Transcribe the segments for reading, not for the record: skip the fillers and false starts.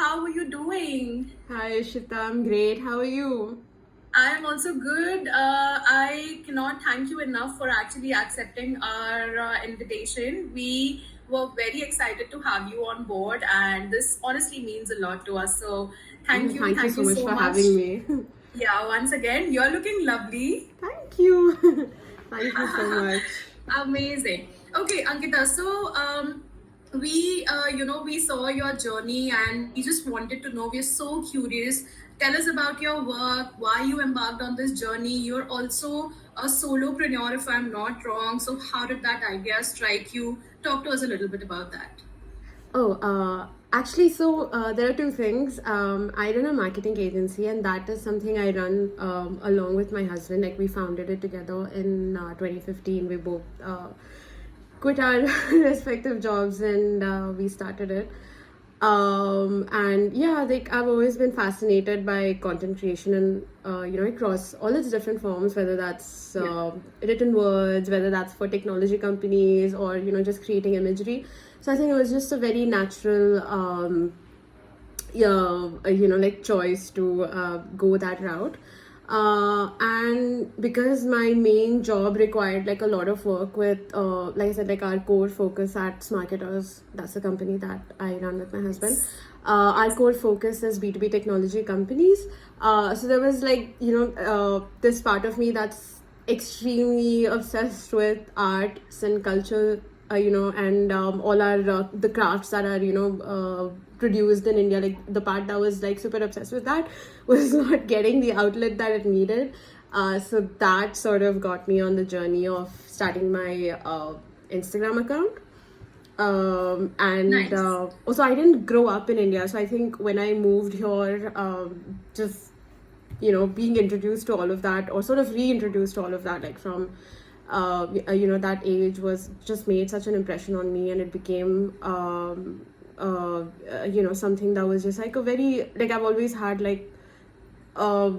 How are you doing? Hi Ishita, I'm great. How are you? I am also good. I cannot thank you enough for actually accepting our invitation. We were very excited to have you on board, and this honestly means a lot to us. So, Thank you thank so you much so for much. having me. Yeah, once again, you're looking lovely. Thank you. Thank you so much. Amazing. Okay, Ankita. So, we saw your journey, and we just wanted to know. We're so curious. Tell us about your work. Why you embarked on this journey? You're also a solopreneur, if I'm not wrong. So, how did that idea strike you? Talk to us a little bit about that. Actually, there are two things. I run a marketing agency, and that is something I run along with my husband. Like, we founded it together in 2015. We both quit our respective jobs and we started it. And yeah, like I've always been fascinated by content creation and across all its different forms, whether that's Yeah. written words, whether that's for technology companies or just creating imagery. So I think it was just a very natural like choice to go that route. And because my main job required like a lot of work with like I said, like our core focus at Smarketers, that's the company that I run with my husband. Our core focus is B2B technology companies. So there was like this part of me that's extremely obsessed with arts and culture, and all our the crafts that are produced in India. Like the part that was like super obsessed with that was not getting the outlet that it needed. So that sort of got me on the journey of starting my Instagram account. And Nice. Also, I didn't grow up in India, so I think when I moved here, just being introduced to all of that, or sort of reintroduced to all of that, like from that age, was just made such an impression on me, and it became something that was just like a very, like I've always had like uh,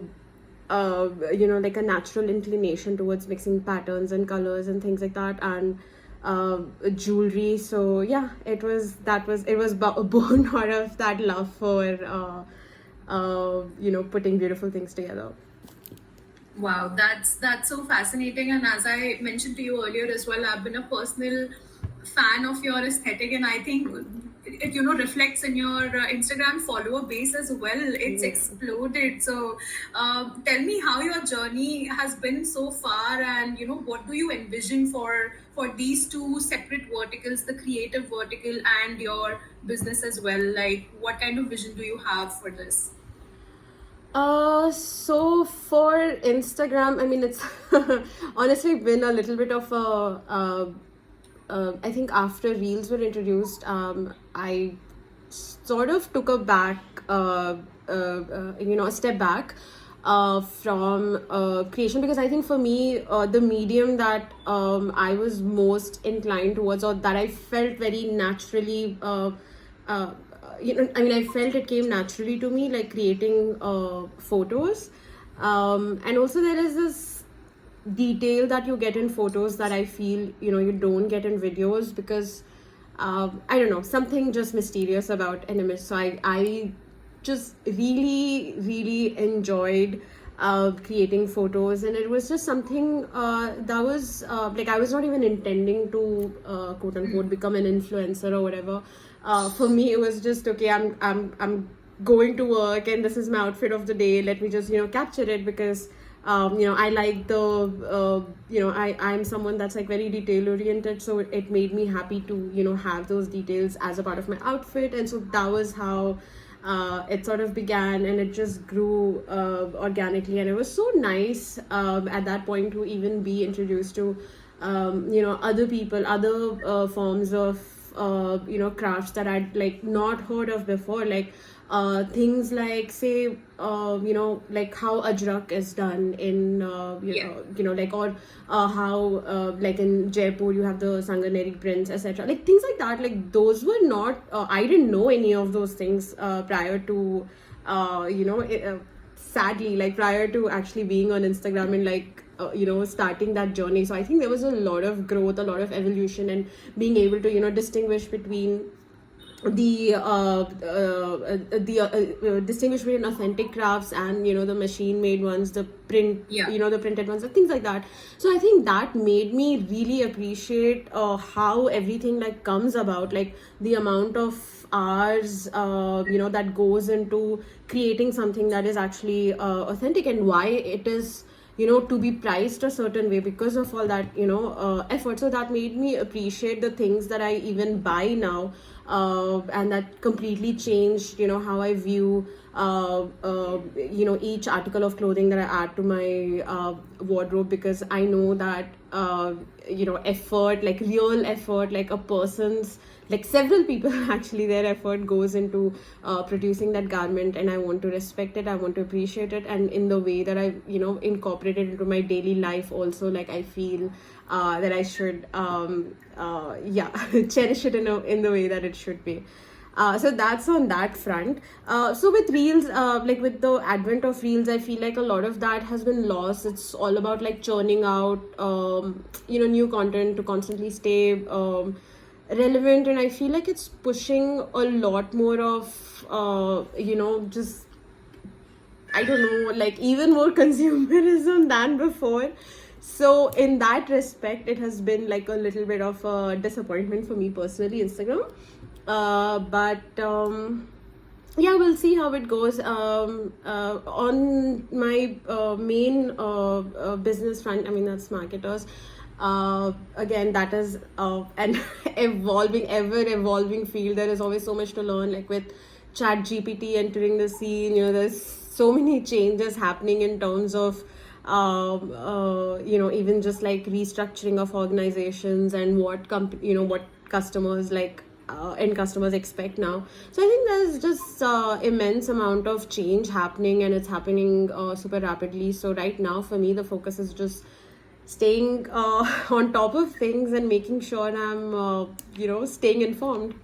like a natural inclination towards mixing patterns and colors and things like that, and jewelry. So yeah, it was born out of that love for putting beautiful things together. Wow, that's so fascinating. And as I mentioned to you earlier as well, I've been a personal fan of your aesthetic, and I think it reflects in your Instagram follower base as well. It's Yeah. exploded. So, tell me how your journey has been so far, and what do you envision for these two separate verticals, the creative vertical and your business as well. Like, what kind of vision do you have for this? So for Instagram, I mean, it's honestly been a little bit of a, I think after Reels were introduced, I sort of took a a step back from creation, because I think for me, the medium that I was most inclined towards, or that I felt very naturally uh, I mean, I felt it came naturally to me, like creating photos. And also there is this detail that you get in photos that I feel you don't get in videos, because I don't know, something just mysterious about an image. So I just really enjoyed creating photos, and it was just something that was like I was not even intending to quote unquote become an influencer or whatever. For me, it was just okay. I'm going to work, and this is my outfit of the day. Let me just capture it, because I like the I'm someone that's like very detail oriented, so it made me happy to have those details as a part of my outfit. And so that was how it sort of began, and it just grew organically. And it was so nice at that point to even be introduced to other people, other forms of crafts that I'd like not heard of before, like things like, say, like how ajrak is done in Yeah. like, or how like in Jaipur you have the Sanganeri prints, etc., like things like that. Like those were not I didn't know any of those things prior to sadly, like prior to actually being on Instagram and like starting that journey. So I think there was a lot of growth, a lot of evolution, and being able to distinguish between distinguish between authentic crafts and, the machine made ones, the print, Yeah. the printed ones, and things like that. So I think that made me really appreciate how everything like comes about, like the amount of hours that goes into creating something that is actually authentic, and why it is, to be priced a certain way because of all that, effort. So that made me appreciate the things that I even buy now, and that completely changed, how I view each article of clothing that I add to my wardrobe, because I know that effort, like real effort, like a person's, like several people actually, their effort goes into producing that garment, and I want to respect it, I want to appreciate it, and in the way that I incorporate it into my daily life also, like I feel that I should yeah cherish it in the way that it should be. So that's on that front. So with reels, like with the advent of reels, I feel like a lot of that has been lost. It's all about like churning out new content to constantly stay relevant, and I feel like it's pushing a lot more of just, I don't know, like even more consumerism than before. So in that respect, it has been like a little bit of a disappointment for me personally, Instagram. But yeah, we'll see how it goes. On my main business front, I mean, that's Marketers. Again, that is an ever evolving field. There is always so much to learn, like with chat GPT entering the scene, there's so many changes happening in terms of even just like restructuring of organizations, and what customers like end customers expect now. So I think there's just immense amount of change happening, and it's happening super rapidly. So right now for me, the focus is just staying on top of things and making sure I'm staying informed.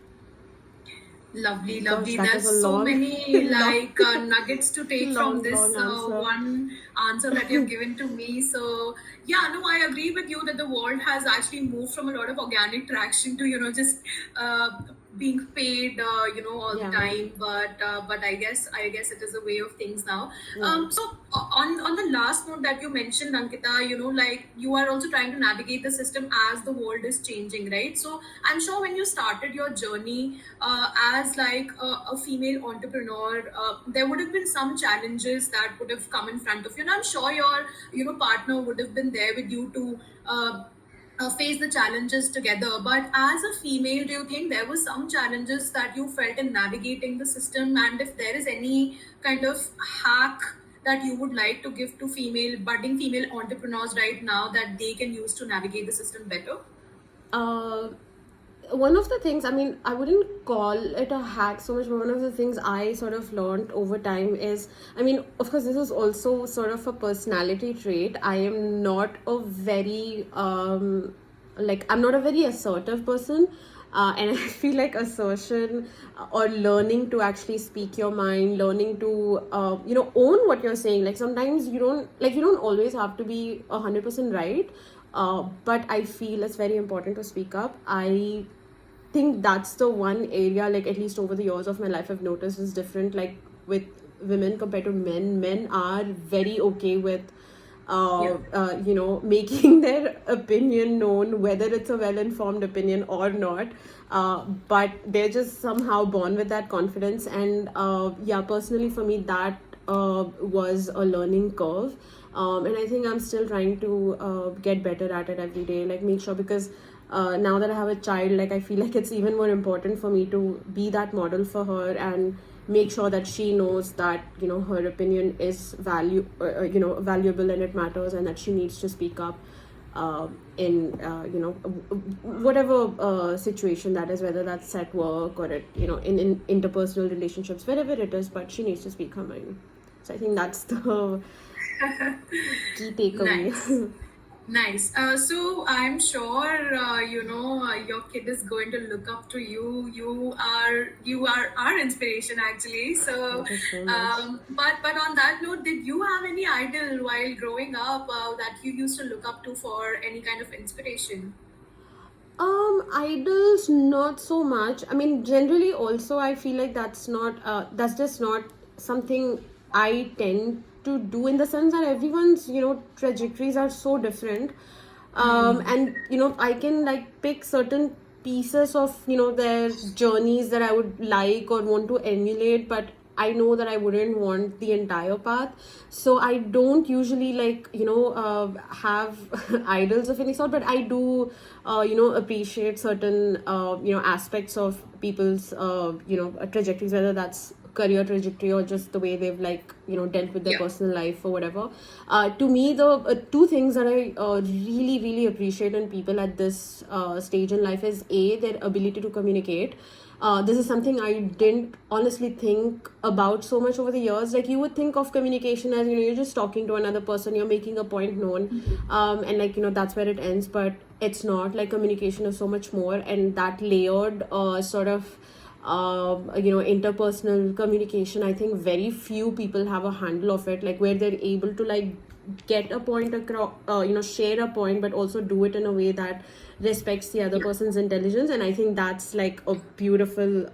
Lovely, Gosh, lovely. that was There's a so long many long like nuggets to take from long this answer. one answer that you've given to me. So yeah, no, I agree with you that the world has actually moved from a lot of organic traction to just uh, being paid, all the Yeah, time. But I guess it is a way of things now. yeah. So on the last note that you mentioned, Ankita, like you are also trying to navigate the system as the world is changing, right? So I'm sure when you started your journey as like a female entrepreneur, there would have been some challenges that would have come in front of you, and I'm sure your partner would have been there with you to face the challenges together. But as a female, do you think there were some challenges that you felt in navigating the system, and if there is any kind of hack that you would like to give to budding female entrepreneurs right now that they can use to navigate the system better? uh, One of the things, I mean, I wouldn't call it a hack so much, but one of the things I sort of learned over time is, I mean, of course, this is also sort of a personality trait. I am not a very, I'm not a very assertive person. And I feel like assertion or learning to actually speak your mind, learning to, own what you're saying. Like sometimes you don't always have to be 100% right. But I feel it's very important to speak up. I think that's the one area, like at least over the years of my life, I've noticed is different, like with women compared to men. Men are very okay with Yeah. making their opinion known, whether it's a well-informed opinion or not. But they're just somehow born with that confidence, and yeah, personally for me, that was a learning curve. And I think I'm still trying to get better at it every day, like make sure, because now that I have a child, like I feel like it's even more important for me to be that model for her, and make sure that she knows that her opinion is valuable, and it matters, and that she needs to speak up in whatever situation that is, whether that's at work or at in interpersonal relationships, wherever it is, but she needs to speak her mind. So I think that's the key takeaway. Nice. Nice. So I'm sure your kid is going to look up to you. You are our inspiration actually. So, Thank you so much. but on that note, did you have any idol while growing up that you used to look up to for any kind of inspiration? Idols, not so much. I mean, generally, also, I feel like that's just not something I tend to do, in the sense that everyone's, trajectories are so different. And, I can like pick certain pieces of, their journeys that I would like or want to emulate, but I know that I wouldn't want the entire path. So I don't usually like, have idols of any sort, but I do, appreciate certain, aspects of people's, trajectories, whether that's career trajectory or just the way they've like, dealt with their Yeah. personal life or whatever. To me, the two things that I really, really appreciate in people at this stage in life is A, their ability to communicate. This is something I didn't honestly think about so much over the years. Like, you would think of communication as, you're just talking to another person, you're making a point known, and like, that's where it ends. But it's not. Like, communication is so much more, and that layered sort of interpersonal communication, I think very few people have a handle of it, like where they're able to like get a point across, share a point, but also do it in a way that respects the other person's intelligence. And I think that's like a beautiful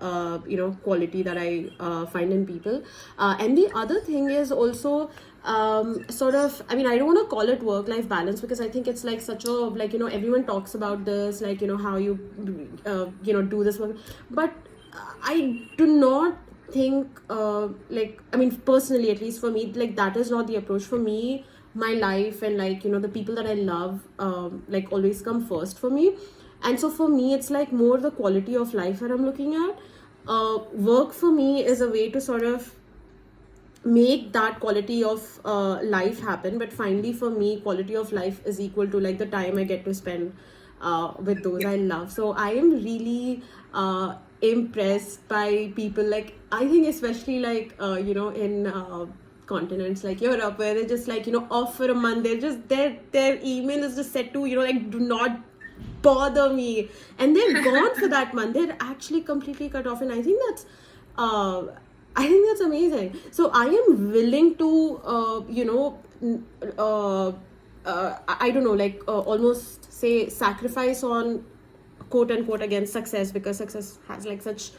quality that I find in people. And the other thing is also, sort of, I mean, I don't want to call it work life balance, because I think it's like such a, like, everyone talks about this, like, how you do this work, but I do not think, like, I mean, personally, at least for me, like, that is not the approach. For me, my life and, like, the people that I love, like, always come first for me. And so for me, it's like more the quality of life that I'm looking at. Work for me is a way to sort of make that quality of life happen. But finally, for me, quality of life is equal to like the time I get to spend with those I love. So I am really impressed by people, like, I think especially like in continents like Europe, where they're just like, off for a month, they're just their email is just set to, like, do not bother me, and they're gone for that month. They're actually completely cut off, and uh I think that's amazing. So I am willing to I don't know, like, almost say sacrifice on, quote unquote, against success, because success has like such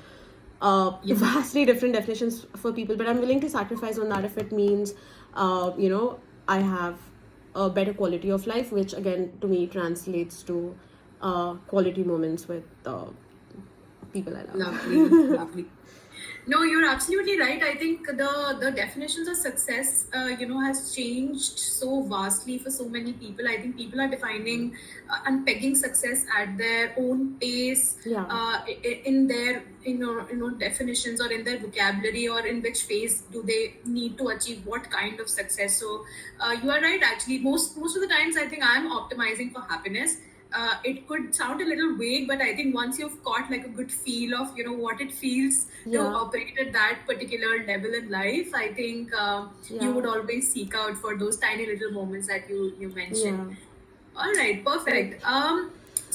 vastly different definitions for people. But I'm willing to sacrifice on that if it means I have a better quality of life, which again to me translates to quality moments with people I Lovely, love. lovely. No, you're absolutely right. I think the definitions of success, has changed so vastly for so many people. I think people are defining and pegging success at their own pace, Yeah. in their definitions, or in their vocabulary, or in which phase do they need to achieve what kind of success. So you are right. Actually, most of the times, I think I'm optimizing for happiness. It could sound a little vague, but I think once you've got like a good feel of what it feels to Yeah. operate at that particular level in life, I think you Yeah. would always seek out for those tiny little moments that you mentioned. Yeah. All right, Right. perfect.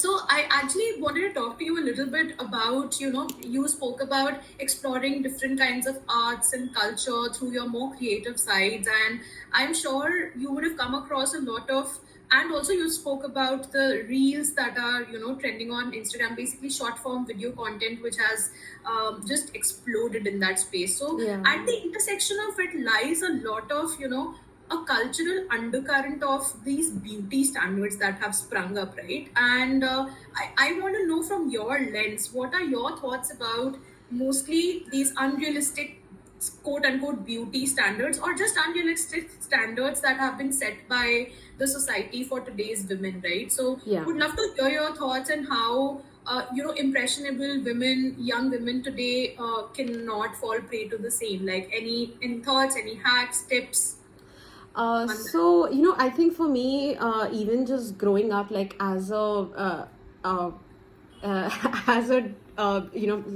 So I actually wanted to talk to you a little bit about, you spoke about exploring different kinds of arts and culture through your more creative sides, and I'm sure you would have come across a lot of, and also you spoke about the reels that are, trending on Instagram, basically short form video content, which has just exploded in that space. So Yeah. at the intersection of it lies a lot of, a cultural undercurrent of these beauty standards that have sprung up, right? And I want to know from your lens, what are your thoughts about mostly these unrealistic, quote unquote, beauty standards, or just unrealistic standards that have been set by the society for today's women, right? So Yeah. would love to hear your thoughts and how impressionable women, young women today, cannot fall prey to the same. Like, any thoughts, any hacks, tips on that? So, I think for me, even just growing up, like, as a as a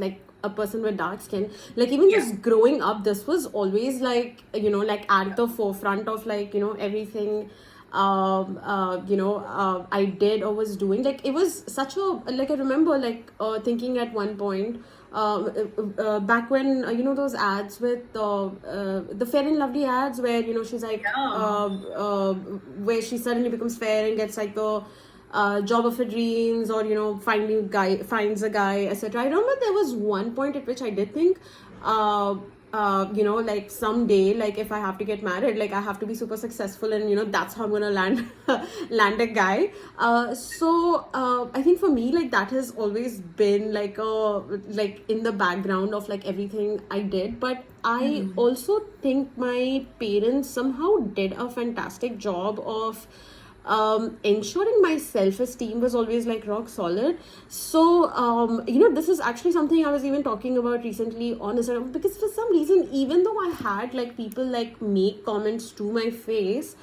like a person with dark skin, like, even Yeah. just growing up, this was always like, like at the forefront of, like, everything I did or was doing. Like, it was such a, like, I remember like thinking at one point, back when those ads with the Fair and Lovely ads, where she's like Yeah. where she suddenly becomes fair and gets like the job of her dreams, or finds a guy, etc. I remember there was one point at which I did think, like someday, like if I have to get married, like I have to be super successful, and that's how I'm gonna land land a guy. I think for me, like that has always been like in the background of like everything I did. But I also think my parents somehow did a fantastic job of ensuring my self-esteem was always like rock solid. So this is actually something I was even talking about recently on Instagram, because for some reason, even though I had like people like make comments to my face,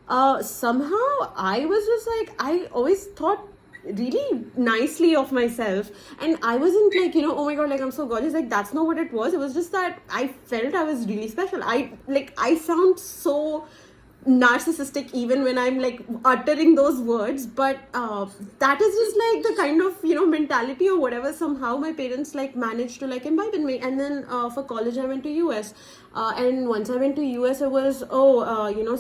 somehow I was just like, I always thought really nicely of myself, and I wasn't like, oh my god, like I'm so gorgeous. Like that's not what it was. It was just that I felt I was really special. I sound so narcissistic even when I'm like uttering those words, but that is just like the kind of mentality or whatever somehow my parents like managed to like imbibe in me. And then for college I went to US, and once I went to US, it was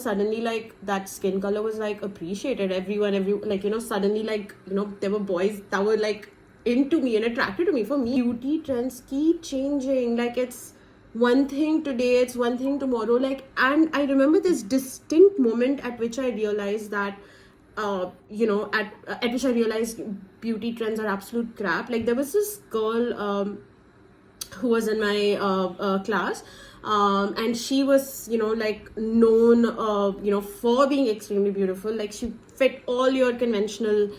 suddenly like that skin color was like appreciated. Suddenly like there were boys that were like into me and attracted to me. For me, beauty trends keep changing. Like it's one thing today, it's one thing tomorrow. Like, and I remember this distinct moment at which I realized that at which I realized beauty trends are absolute crap. Like there was this girl who was in my class, and she was like known for being extremely beautiful. Like she fit all your conventional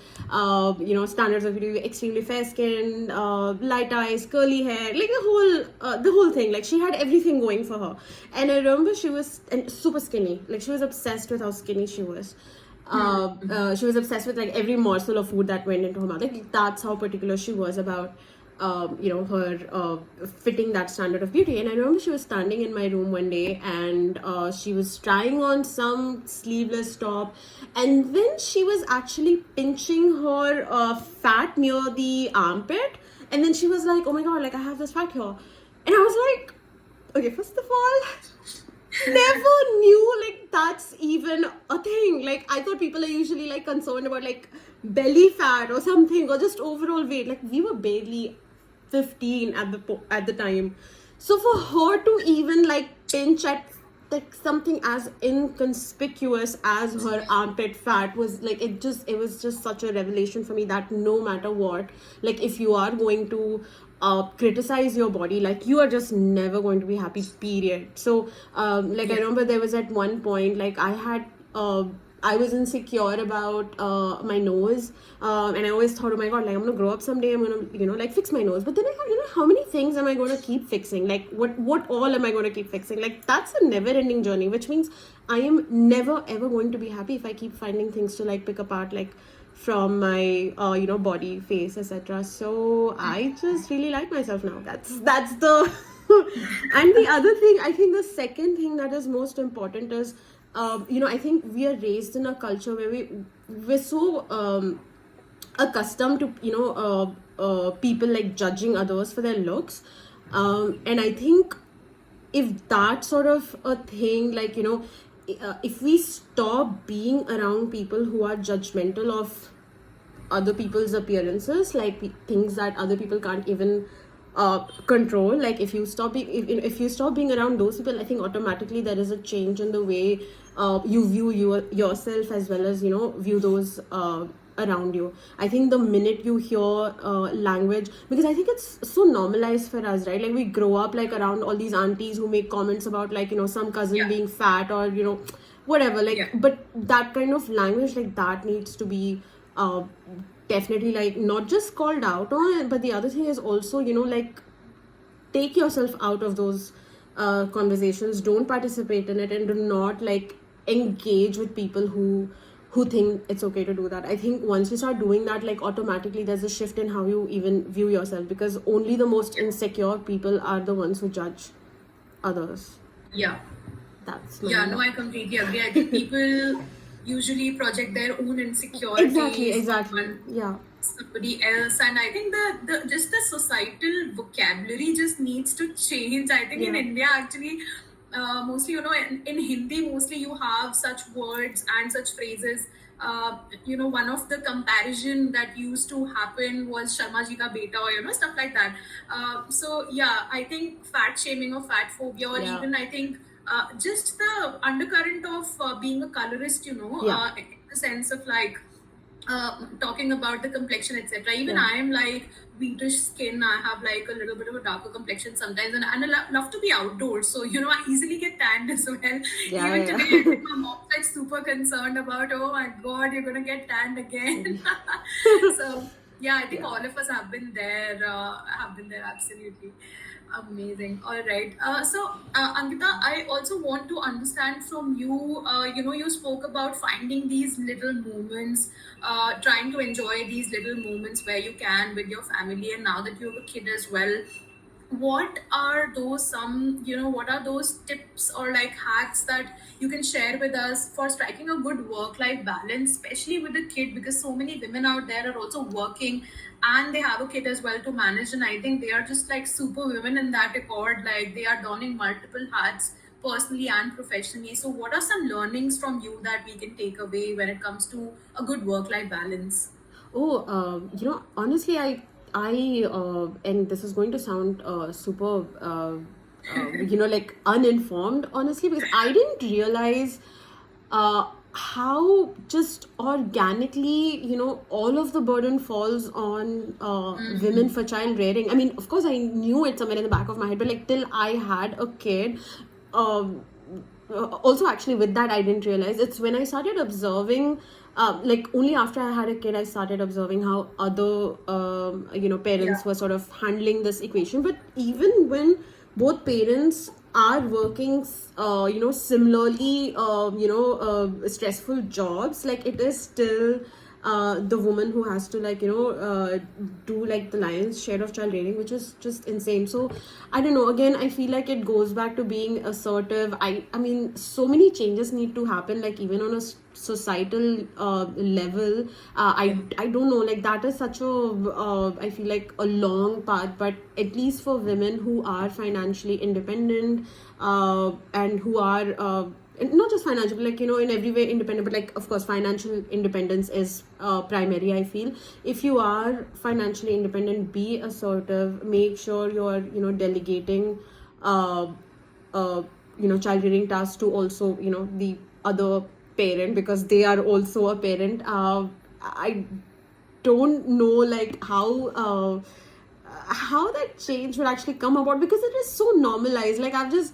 standards of beauty: extremely fair skin, light eyes, curly hair, like the whole thing. Like she had everything going for her. And I remember she was super skinny. Like she was obsessed with how skinny she was. She was obsessed with like every morsel of food that went into her mouth. Like that's how particular she was about her fitting that standard of beauty. And I remember she was standing in my room one day, and she was trying on some sleeveless top, and then she was actually pinching her fat near the armpit, and then she was like, oh my god, like I have this fat here. And I was like, okay, first of all, never knew like that's even a thing. Like I thought people are usually like concerned about like belly fat or something, or just overall weight. Like we were barely 15 at the time, so for her to even like pinch at like something as inconspicuous as her armpit fat was like, it was just such a revelation for me that no matter what, like if you are going to criticize your body, like you are just never going to be happy, period. So I remember there was at one point like I was insecure about my nose, and I always thought, oh my god, like I'm gonna grow up someday, I'm gonna like fix my nose. But then I thought, how many things am I gonna keep fixing? Like what all am I gonna keep fixing? Like that's a never-ending journey, which means I am never ever going to be happy if I keep finding things to like pick apart, like from my body, face, etc. So I just really like myself now. That's the and the other thing, I think the second thing that is most important is I think we are raised in a culture where we're so accustomed to people like judging others for their looks, and I think if that sort of a thing, like if we stop being around people who are judgmental of other people's appearances, like things that other people can't even control, like if you stop if you stop being around those people, I think automatically there is a change in the way you view yourself, as well as view those around you. I think the minute you hear language, because I think it's so normalized for us, right? Like we grow up like around all these aunties who make comments about like some cousin being fat, or whatever, like but that kind of language, like that needs to be definitely like not just called out on, but the other thing is also like take yourself out of those conversations, don't participate in it, and do not like engage with people who think it's okay to do that. I think once you start doing that, like automatically there's a shift in how you even view yourself, because only the most insecure people are the ones who judge others. Yeah. That's no, I completely agree. I think people usually project their own insecurities exactly on somebody else, and I think the just the societal vocabulary just needs to change. I think in India actually mostly in Hindi mostly you have such words and such phrases one of the comparison that used to happen was Sharma ji ka beta, or stuff like that. So yeah, I think fat shaming or fat phobia, or Yeah. even I think just the undercurrent of being a colorist, Yeah. in the sense of like talking about the complexion, etc. Even Yeah. I am like wheatish skin. I have like a little bit of a darker complexion sometimes, and I love to be outdoors. So I easily get tanned as well. Even Yeah. today, I think my mom's like super concerned about, oh my god, you're gonna get tanned again. Yeah. So yeah, I think Yeah. all of us have been there. Have been there absolutely. Amazing. All right. Ankita, I also want to understand from you. You spoke about finding these little moments, trying to enjoy these little moments where you can with your family, and now that you have a kid as well, what are those what are those tips or like hacks that you can share with us for striking a good work life balance, especially with the kid, because so many women out there are also working and they have a kid as well to manage, and I think they are just like super women in that accord, like they are donning multiple hats personally and professionally. So what are some learnings from you that we can take away when it comes to a good work life balance? Oh, honestly, and this is going to sound super, like uninformed, honestly, because I didn't realize how just organically, all of the burden falls on women for child rearing. I mean, of course, I knew it somewhere in the back of my head, but like till I had a kid, um, also actually with that I didn't realize. It's when I started observing, like only after I had a kid I started observing how other Yeah. parents were sort of handling this equation. But even when both parents are working similarly stressful jobs, like it is still the woman who has to do like the lion's share of child rearing, which is just insane. So I don't know, again I feel like it goes back to being assertive. I mean so many changes need to happen, like even on a societal level. I don't know, like that is such a I feel like a long path, but at least for women who are financially independent and who are and not just financial, like in every way independent, but like of course financial independence is primary. I feel if you are financially independent, be assertive, make sure you're delegating uh, uh, child rearing tasks to also the other parent, because they are also a parent. I don't know like how that change will actually come about, because it is so normalized. Like I've just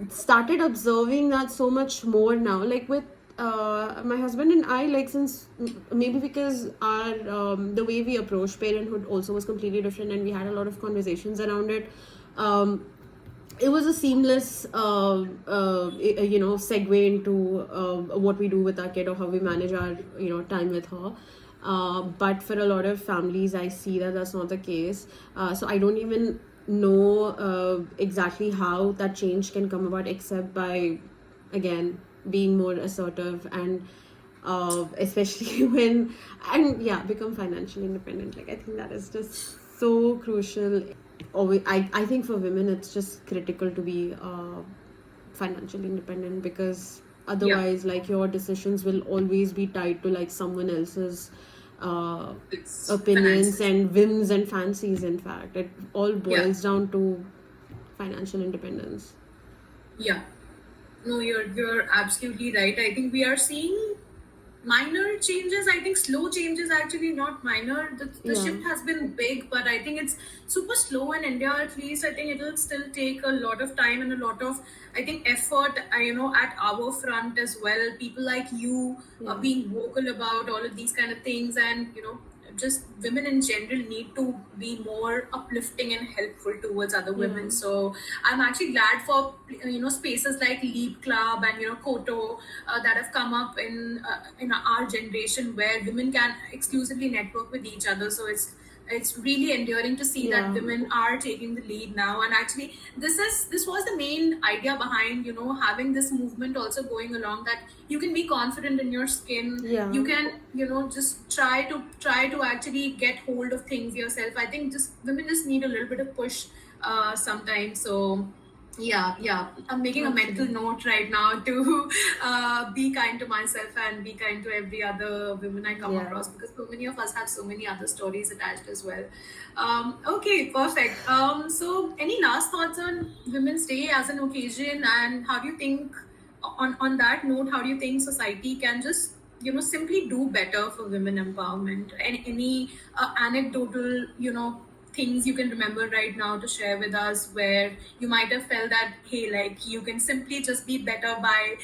started observing that so much more now, like with my husband and I, like since maybe because our the way we approach parenthood also was completely different, and we had a lot of conversations around it. It was a seamless segue into what we do with our kid, or how we manage our time with her. But for a lot of families I see that that's not the case. So I don't even know exactly how that change can come about, except by again being more assertive, and especially when and yeah, become financially independent. Like I think that is just so crucial. Always, I think for women it's just critical to be financially independent, because Yeah. otherwise like your decisions will always be tied to like someone else's uh, It's opinions finances. and whims and fancies. In fact, it all Yeah. boils down to financial independence. Yeah. No, you're absolutely right. I think we are seeing minor changes. I think slow changes, actually, not minor. The Yeah. shift has been big, but I think it's super slow in India. At least I think it'll still take a lot of time and a lot of, I think, effort. At our front as well. People like you Yeah. being vocal about all of these kind of things, and just women in general need to be more uplifting and helpful towards other Yeah. women. So I'm actually glad for spaces like Leap Club and Koto that have come up in our generation, where women can exclusively network with each other. So it's really endearing to see that Yeah. women are taking the lead now, and actually this was the main idea behind having this movement also going along, that you can be confident in your skin. You Yeah. can just try to actually get hold of things yourself. I think just women just need a little bit of push sometimes. So Yeah. I'm making a mental Actually. note right now to be kind to myself and be kind to every other woman I come Yeah. across, because so many of us have so many other stories attached as well. Okay, perfect. So, any last thoughts on Women's Day as an occasion, and how do you think, on that note, how do you think society can just simply do better for women empowerment? And any anecdotal things you can remember right now to share with us, where you might have felt that, hey, like, you can simply just be better by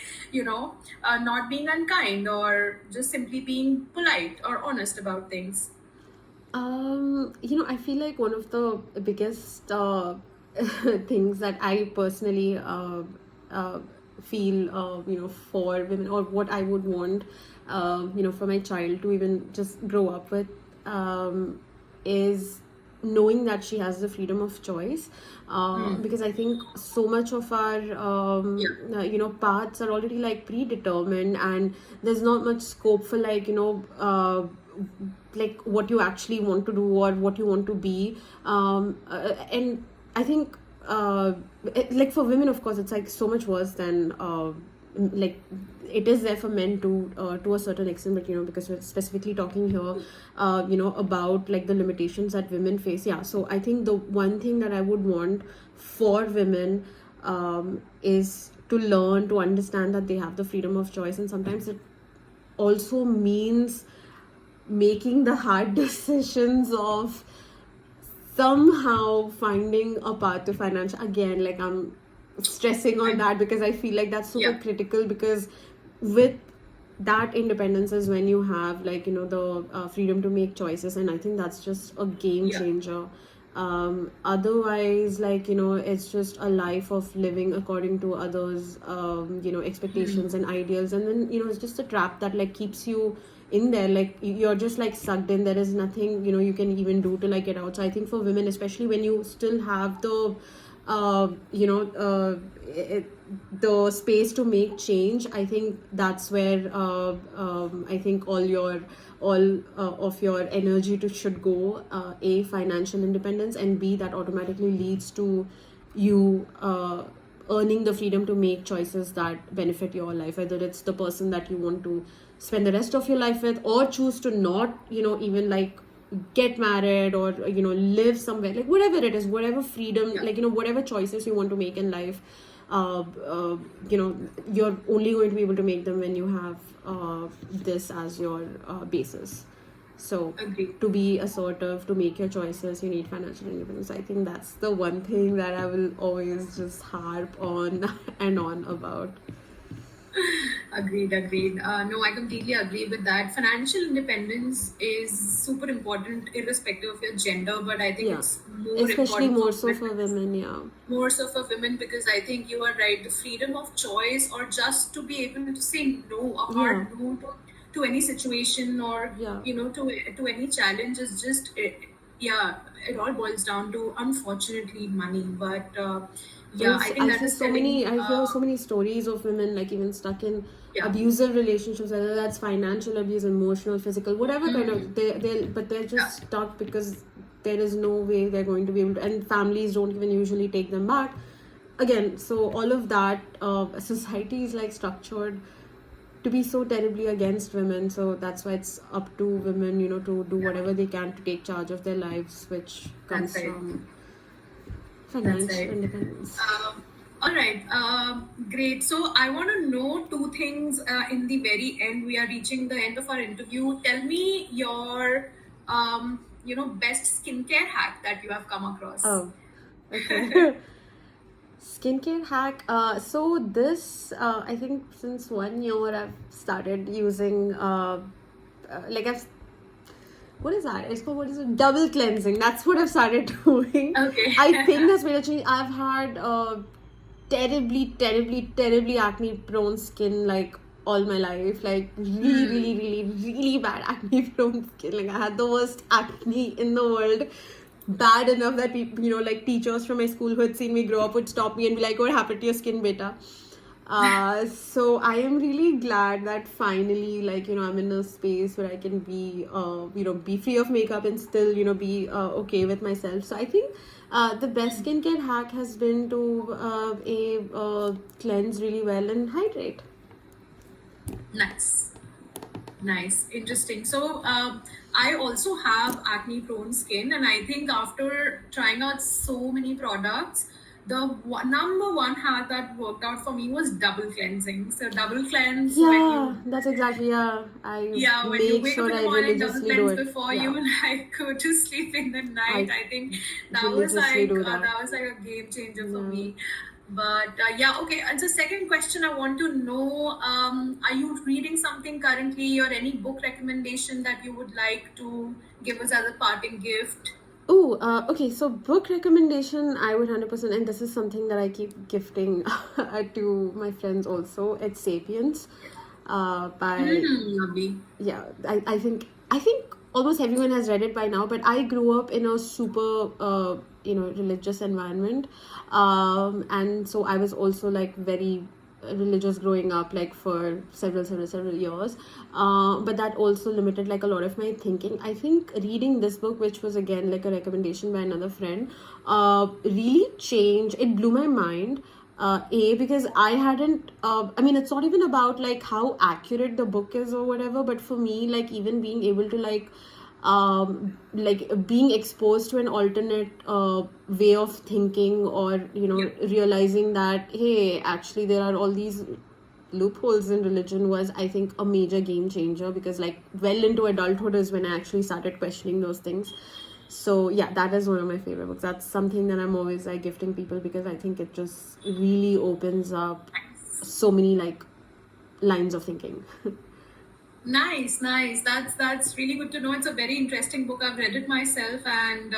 not being unkind, or just simply being polite or honest about things. I feel like one of the biggest things that I personally uh, feel, for women, or what I would want, for my child to even just grow up with, is knowing that she has the freedom of choice. Because I think so much of our, Yeah, paths are already like predetermined, and there's not much scope for like, like what you actually want to do or what you want to be. And I think, like for women, of course, it's like so much worse than, like it is there for men to a certain extent, but because we're specifically talking here, about like the limitations that women face. Yeah, so I think the one thing that I would want for women, is to learn to understand that they have the freedom of choice, and sometimes it also means making the hard decisions of somehow finding a path to financial. Again, like I'm stressing on I, that because I feel like that's super yeah, critical, because with that independence is when you have like the freedom to make choices, and I think that's just a game yeah. changer. Otherwise, like it's just a life of living according to others, expectations and ideals, and then it's just a trap that like keeps you in there, like you're just like sucked in. There is nothing you can even do to like get out. So I think for women, especially when you still have the uh, you know uh, it, the space to make change, I think that's where, I think all of your energy to should go. A, financial independence, and B, that automatically leads to you earning the freedom to make choices that benefit your life, whether it's the person that you want to spend the rest of your life with, or choose to not even like get married, or live somewhere, like whatever it is, whatever freedom, Yeah. like whatever choices you want to make in life. uh, uh, you're only going to be able to make them when you have this as your basis. So Agree. to be assertive, to make your choices, you need financial independence. I think that's the one thing that I will always just harp on and on about. Agreed. No, I completely agree with that. Financial independence is super important, irrespective of your gender, but I think Yeah, it's more especially important for more so women, for women. Yeah. more so for women, because I think you are right. The freedom of choice, or just to be able to say no, a Yeah. hard no to any situation, or Yeah. to any challenge, is just yeah. It all boils down to, unfortunately, money. But yeah, I There's, think I that see is so telling. many, I hear so many stories of women like even stuck in Yeah. abusive relationships, whether that's financial abuse, emotional, physical, whatever kind Mm, of, but they're yeah. just stuck because there is no way they're going to be able to, and families don't even usually take them back. Again, so all of that, society is like structured to be so terribly against women. So that's why it's up to women, to do Yeah. whatever they can to take charge of their lives, which That's comes right. from That's financial right. independence. All right. Great. So I want to know two things in the very end. We are reaching the end of our interview. Tell me your, best skincare hack that you have come across. Oh, okay. Skincare hack. So this, I think since 1 year I've started using, like I've, what is that? It's called, what is it? Double cleansing. That's what I've started doing. Okay. I think that's made a change. I've had terribly acne prone skin like all my life. Like really bad acne prone skin. Like I had the worst acne in the world. Bad enough that people, like teachers from my school who had seen me grow up would stop me and be like, "What happened to your skin, beta?" So I am really glad that finally, like I'm in a space where I can be, be free of makeup and still, be okay with myself. So I think The best skincare hack has been to cleanse really well and hydrate. Nice. Nice, interesting. So, I also have acne prone skin, and I think after trying out so many products, the number one hack that worked out for me was double cleansing. So, double cleanse when Yeah, you, that's exactly, yeah. I yeah, when you make wake up sure in the I morning, double religiously do cleanse it. before Yeah, you like go to sleep in the night. I I think that was religiously like do that. a game changer for Yeah. me. But yeah, okay. And the second question I want to know: are you reading something currently, or any book recommendation that you would like to give us as a parting gift? Oh, okay. So book recommendation, I would 100%, and this is something that I keep gifting to my friends also. It's *Sapiens*, by Lovely. yeah. I think almost everyone has read it by now. But I grew up in a super religious environment, and so I was also like very religious growing up, like for several years, but that also limited like a lot of my thinking. I think reading this book, which was again like a recommendation by another friend, really changed, it blew my mind. Because I hadn't I mean, it's not even about like how accurate the book is or whatever, but for me, like even being able to like being exposed to an alternate way of thinking, or Yeah. realizing that, hey, actually there are all these loopholes in religion, was I think a major game changer, because like well into adulthood is when I actually started questioning those things. So yeah, that is one of my favorite books. That's something that I'm always like gifting people, because I think it just really opens up Nice. so many like lines of thinking. Nice, nice. That's really good to know. It's a very interesting book. I've read it myself, and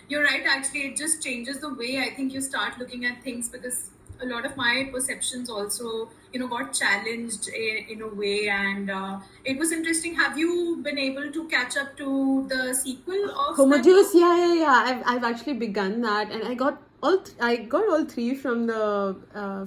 you're right. Actually, it just changes the way I think you start looking at things, because a lot of my perceptions also, got challenged in a way, and it was interesting. Have you been able to catch up to the sequel of that Homogeneous, book? yeah. I've actually begun that, and I got all three from the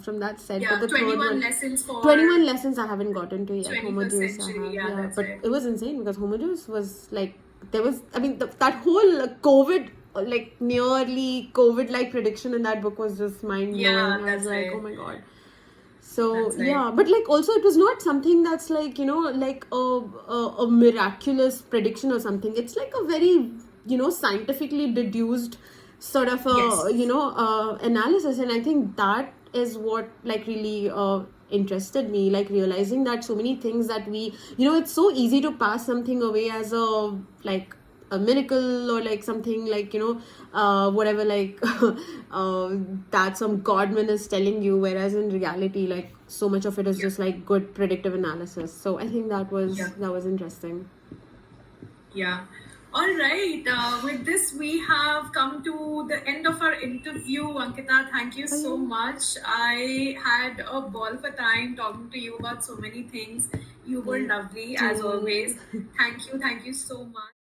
from that set, but Yeah, the third 21 one, lessons 21 for lessons I haven't gotten to yet. 21st Homogeneous I century. have, Yeah, yeah, that's but right. it was insane because Homogeneous was like, there was, I mean, that whole COVID, like nearly COVID like prediction in that book was just mind blowing. Yeah, I was that's like, oh right. my god. So That's right. yeah, but like also it was not something that's like like a miraculous prediction or something. It's like a very scientifically deduced sort of a Yes. analysis, and I think that is what like really interested me, like realizing that so many things that we, it's so easy to pass something away as a like a miracle, or like something like whatever, like that some godman is telling you, whereas in reality, like so much of it is Yeah. just like good predictive analysis. So I think Yeah. that was interesting. Yeah. All right. With this, we have come to the end of our interview. Ankita, thank you Oh so yeah. much. I had a ball for time talking to you about so many things. You were Thank lovely as you. always. Thank you. Thank you so much.